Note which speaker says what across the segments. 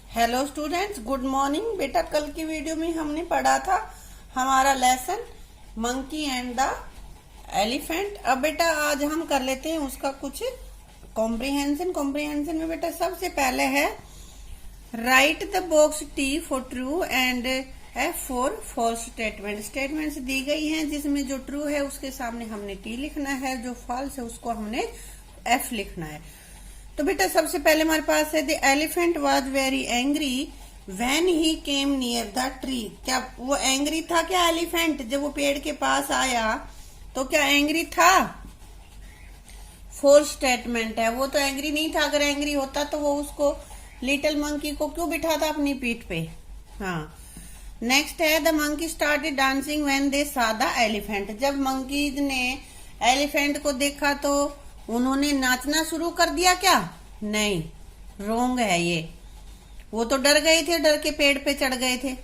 Speaker 1: Hello students, good morning. बेटा, कल की वीडियो में हमने पढ़ा था हमारा lesson monkey and the elephant. अब बेटा आज हम कर लेते हैं उसका कुछ कॉम्प्रिहेंशन में बेटा सबसे पहले है write the box T for true and F for false statement. Statements दी गई हैं जिसमें जो ट्रू है उसके सामने हमने टी लिखना है, जो फॉल्स है उसको हमने एफ लिखना है। तो बेटा सबसे पहले हमारे पास है the elephant was very angry when he came near the tree. क्या वो एंग्री था? क्या एलिफेंट जब वो पेड़ के पास आया तो क्या एंग्री था? फोर्स स्टेटमेंट है, वो तो एंग्री नहीं था। अगर एंग्री होता तो वो उसको लिटिल मंकी को क्यों बिठाता अपनी पीठ पे? हाँ। नेक्स्ट है the monkey started dancing when they सा द एलिफेंट। जब मंकीज ने एलिफेंट को देखा तो उन्होंने नाचना शुरू कर दिया क्या? नहीं, रोंग है ये। वो तो डर गए थे, डर के पेड़ पे चढ़ गए थे।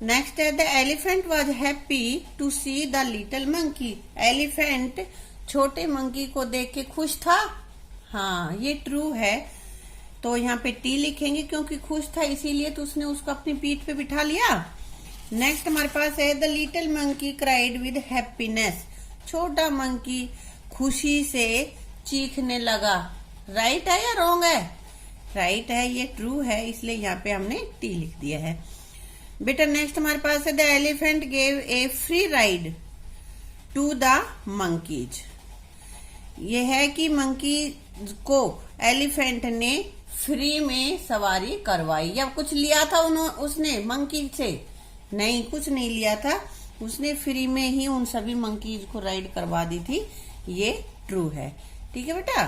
Speaker 1: नेक्स्ट है the elephant was happy to see the little monkey. Elephant छोटे मंकी को देख के खुश था। हाँ, ये ट्रू है। तो यहाँ पे टी लिखेंगे क्योंकि खुश था इसीलिए तो उसने उसको अपनी पीठ पे बिठा लिया। नेक्स्ट हमारे पास है the little monkey cried with happiness. छोटा मंकी खुशी से चीखने लगा। राइट है या रॉन्ग है? राइट है, ये ट्रू है, इसलिए यहाँ पे हमने टी लिख दिया है। बेटा नेक्स्ट हमारे पास है the elephant gave a free ride to the monkeys. ये है कि मंकी को एलिफेंट ने फ्री में सवारी करवाई। या कुछ लिया था उसने मंकी से? नहीं, कुछ नहीं लिया था, उसने फ्री में ही उन सभी मंकीज को राइड करवा दी थी। ये ट्रू है। ठीक है बेटा।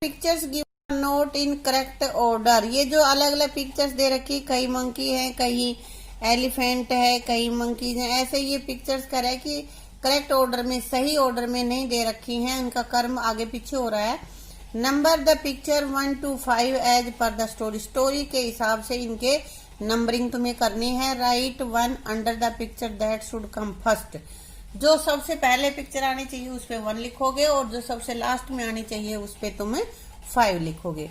Speaker 1: Pictures give note in correct order. ये जो अलग अलग पिक्चर्स दे रखी, कई मंकी है, कई एलिफेंट है, कई मंकीज है, ऐसे ये पिक्चर्स कर है कि करेक्ट ऑर्डर में, सही ऑर्डर में नहीं दे रखी हैं, उनका कर्म आगे पीछे हो रहा है। Number the picture 1 to 5 as per the story. Story के हिसाब से इनके नंबरिंग तुम्हें करनी है। Write 1 under the picture that should come first. जो सबसे पहले पिक्चर आनी चाहिए उस पे 1 लिखोगे और जो सबसे लास्ट में आनी चाहिए उस पे तुम्हें 5 लिखोगे।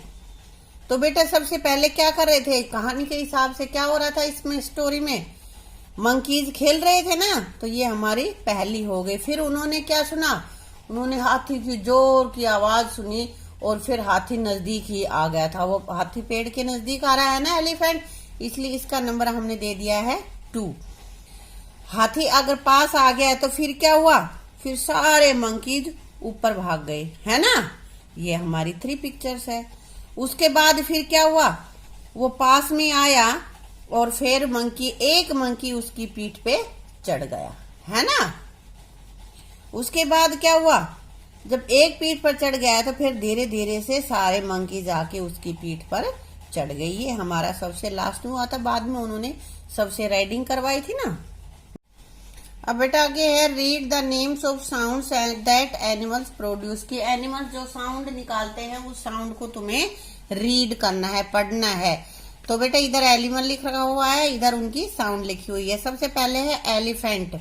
Speaker 1: तो बेटा सबसे पहले क्या कर रहे थे? कहानी के हिसाब से क्या हो रहा था इसमें? स्टोरी में मंकीज खेल रहे थे ना, तो ये हमारी पहली हो गई। फिर उन्होंने क्या सुना? उन्होंने हाथी की जोर की आवाज सुनी और फिर हाथी नजदीक ही आ गया था। वो हाथी पेड़ के नजदीक आ रहा है ना एलिफेंट, इसलिए इसका नंबर हमने दे दिया है 2। हाथी अगर पास आ गया तो फिर क्या हुआ? फिर सारे मंकीज ऊपर भाग गए, है ना। ये हमारी 3 पिक्चर्स है। उसके बाद फिर क्या हुआ? वो पास में आया और फिर एक मंकी उसकी पीठ पे चढ़ गया, है ना। उसके बाद क्या हुआ? जब एक पीठ पर चढ़ गया तो फिर धीरे धीरे से सारे मंकीज आके उसकी पीठ पर चढ़ गई। ये हमारा सबसे लास्ट में हुआ था, बाद में उन्होंने सबसे राइडिंग करवाई थी ना। अब बेटा आगे है read the names of sounds that animals produce. की एनिमल्स जो साउंड निकालते हैं उस साउंड को तुम्हें रीड करना है, पढ़ना है। तो बेटा इधर एनिमल लिखा हुआ है, इधर उनकी साउंड लिखी हुई है। सबसे पहले है एलिफेंट।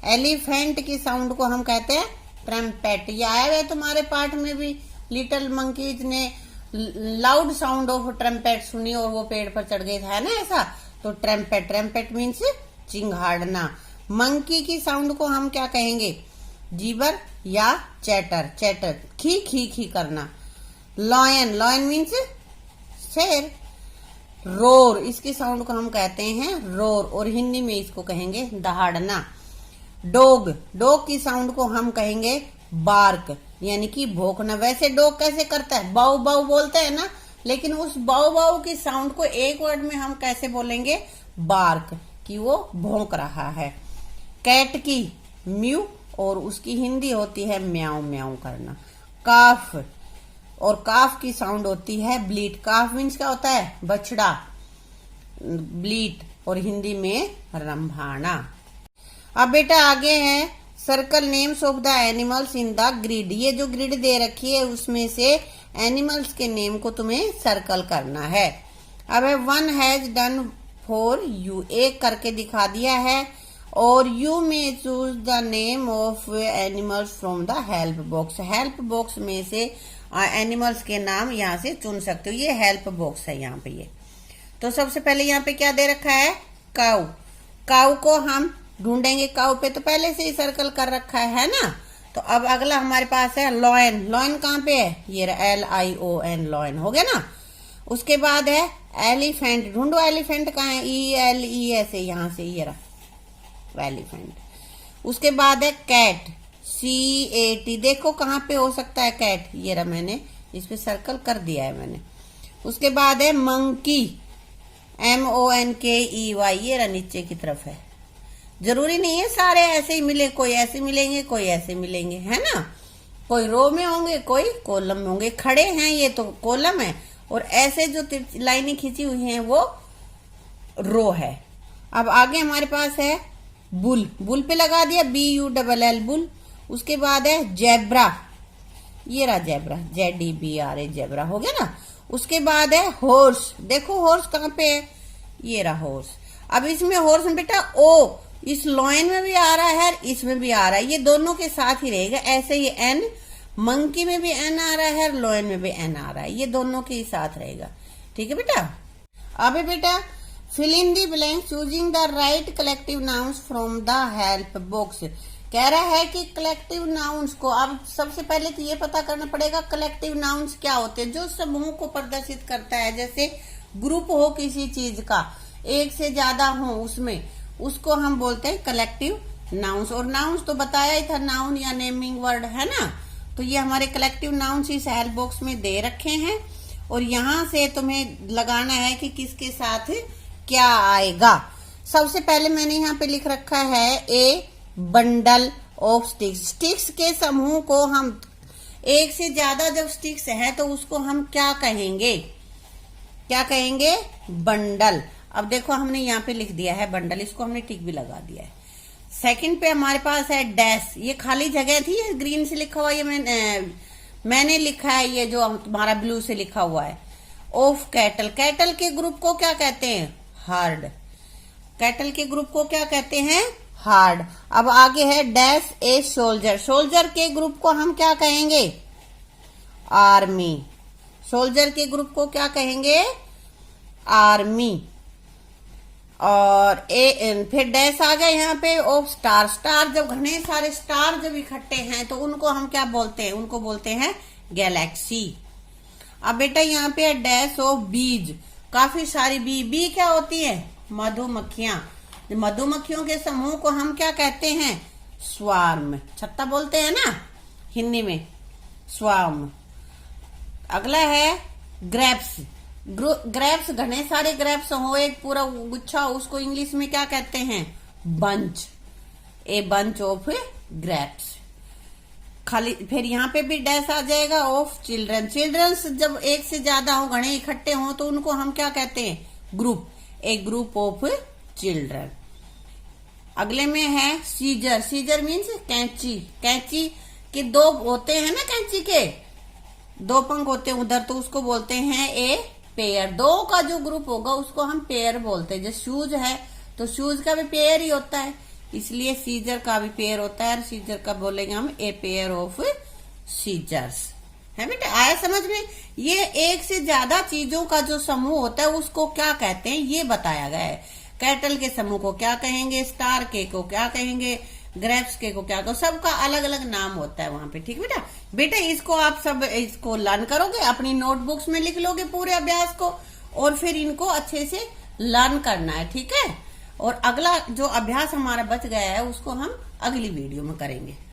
Speaker 1: एलिफेंट की साउंड को हम कहते हैं ट्रम्पेट। ये आया हुआ है तुम्हारे पाठ में भी। लिटिल मंकीज ने लाउड साउंड ऑफ ट्रम्पेट सुनी और वो पेड़ पर चढ़ गए थे, है ना ऐसा। तो ट्रम्पेट, ट्रम्पेट मीन्स चिंगाड़ना। मंकी की साउंड को हम क्या कहेंगे? जीबर या चैटर, चैटर खी खी खी करना। लॉयन, लॉयन मीन्स शेर। रोर, इसकी साउंड को हम कहते हैं रोर और हिंदी में इसको कहेंगे दहाड़ना। डॉग, डॉग की साउंड को हम कहेंगे बार्क, यानी कि भौंकना। वैसे डॉग कैसे करता है? बाऊ बाऊ बोलता है ना, लेकिन उस बाऊ बाऊ की साउंड को एक वर्ड में हम कैसे बोलेंगे? बार्क, कि वो भौंक रहा है। कैट की म्यू और उसकी हिंदी होती है म्याऊ म्याऊ करना। काफ, और काफ की साउंड होती है ब्लीट। काफ मीन्स क्या होता है? बछड़ा। ब्लीट और हिंदी में रंभाना। अब बेटा आगे है circle names of the animals in the grid. ये जो ग्रिड दे रखी है उसमें से एनिमल्स के नेम को तुम्हें सर्कल करना है। अब 1 हैज डन फॉर यू, एक करके दिखा दिया है। और यू में choose the name of animals from the help box. Help box में से एनिमल्स के नाम यहाँ से चुन सकते हो। ये हेल्प बॉक्स है यहाँ पे। ये तो सबसे पहले यहाँ पे क्या दे रखा है, काउ। काउ को हम ढूंढेंगे, काउ पे तो पहले से ही सर्कल कर रखा है ना। तो अब अगला हमारे पास है लॉयन। लॉयन कहाँ पे है, ये LION, लॉयन हो गया ना। उसके बाद है एलिफेंट, ढूंढो एलिफेंट कहाँ है, ELES, यहाँ से ये रहा एलिफेंट। उसके बाद है कैट, CAT, देखो कहाँ पे हो सकता है कैट, ये रहा, मैंने इस पे सर्कल कर दिया है मैंने। उसके बाद है मंकी, MONKEY, ये रहा नीचे की तरफ है। जरूरी नहीं है सारे ऐसे ही मिले, कोई ऐसे मिलेंगे कोई ऐसे मिलेंगे, है ना। कोई रो में होंगे कोई कॉलम में होंगे, खड़े हैं ये तो कॉलम है, और ऐसे जो लाइनें खींची हुई हैं वो रो है। अब आगे हमारे पास है बुल, बुल पे लगा दिया BULL, बुल। उसके बाद है जेब्रा, ये रहा जेब्रा, ZEBRA, जेब्रा हो गया ना। उसके बाद है हॉर्स, देखो हॉर्स कहाँ पे है, ये रहा हॉर्स। अब इसमें हॉर्स में बेटा O इस लॉयन में भी आ रहा है, इसमें भी आ रहा है, ये दोनों के साथ ही रहेगा। ऐसे ही N, मंकी में भी N आ रहा है, लॉयन में भी N आ रहा है, ये दोनों के ही साथ रहेगा। ठीक है बेटा। अब बेटा fill in the blank choosing the right collective nouns from the help box. कह रहा है कि कलेक्टिव नाउन्स को, अब सबसे पहले तो ये पता करना पड़ेगा कलेक्टिव नाउन्स क्या होते हैं, जो समूह को प्रदर्शित करता है। जैसे ग्रुप हो किसी चीज का, एक से ज्यादा हो उसमें, उसको हम बोलते हैं कलेक्टिव नाउन्स। और नाउन्स तो बताया ही था, नाउन या नेमिंग वर्ड, है ना। तो ये हमारे कलेक्टिव नाउन्स इस हेल्प बॉक्स में दे रखे हैं, और यहाँ से तुम्हें लगाना है कि किसके साथ क्या आएगा। सबसे पहले मैंने यहाँ पे लिख रखा है ए बंडल ऑफ स्टिक्स। स्टिक्स के समूह को हम, एक से ज्यादा जब स्टिक्स है तो उसको हम क्या कहेंगे, क्या कहेंगे, बंडल। अब देखो हमने यहाँ पे लिख दिया है बंडल, इसको हमने टिक भी लगा दिया है। सेकंड पे हमारे पास है डैश, ये खाली जगह थी, ये ग्रीन से लिखा हुआ, ये मैंने लिखा है, ये जो तुम्हारा ब्लू से लिखा हुआ है। ऑफ कैटल, कैटल के ग्रुप को क्या कहते हैं, हार्ड। कैटल के ग्रुप को क्या कहते हैं, हार्ड। अब आगे है डैश ए सोल्जर, सोल्जर के ग्रुप को हम क्या कहेंगे, आर्मी। सोल्जर के ग्रुप को क्या कहेंगे, आर्मी। और फिर डैश आ गया यहाँ पे ऑफ स्टार। स्टार, जब घने सारे स्टार जब इकट्ठे हैं तो उनको हम क्या बोलते हैं, उनको बोलते हैं गैलेक्सी। अब बेटा यहाँ पे है डैश ऑफ बीज, काफी सारी बी क्या होती है, मधुमक्खियां। मधुमक्खियों के समूह को हम क्या कहते हैं, स्वार्म, छत्ता बोलते हैं ना हिंदी में, स्वार्म। अगला है ग्रेप्स। ग्रेप्स, घने सारे ग्रेप्स हो, एक पूरा गुच्छा, उसको इंग्लिश में क्या कहते हैं, bunch, a bunch of grapes. खाली फिर यहाँ पे भी डैश आ जाएगा ऑफ चिल्ड्रन। चिल्ड्रंस जब एक से ज्यादा हो, घने इकट्ठे हो, तो उनको हम क्या कहते हैं, group, A group of children. अगले में है सीजर। सीजर मीन्स कैंची। कैंची के दो होते हैं ना, कैंची के दो पंख होते हैं उधर, तो उसको बोलते हैं ए पेयर। दो का जो ग्रुप होगा उसको हम पेयर बोलते हैं। जैसे शूज है तो शूज का भी पेयर ही होता है, इसलिए सीजर का भी पेयर होता है, और सीजर का बोलेंगे हम ए पेयर ऑफ सीजर्स। है बेटा, आया समझ में। ये एक से ज्यादा चीजों का जो समूह होता है उसको क्या कहते हैं ये बताया गया है। कैटल के समूह को क्या कहेंगे, स्टार के को क्या कहेंगे, ग्रेप्स के को क्या कहो, सबका अलग अलग नाम होता है वहां पे। ठीक बेटा। बेटा इसको आप सब इसको लर्न करोगे, अपनी नोटबुक्स में लिख लोगे पूरे अभ्यास को, और फिर इनको अच्छे से लर्न करना है। ठीक है। और अगला जो अभ्यास हमारा बच गया है उसको हम अगली वीडियो में करेंगे।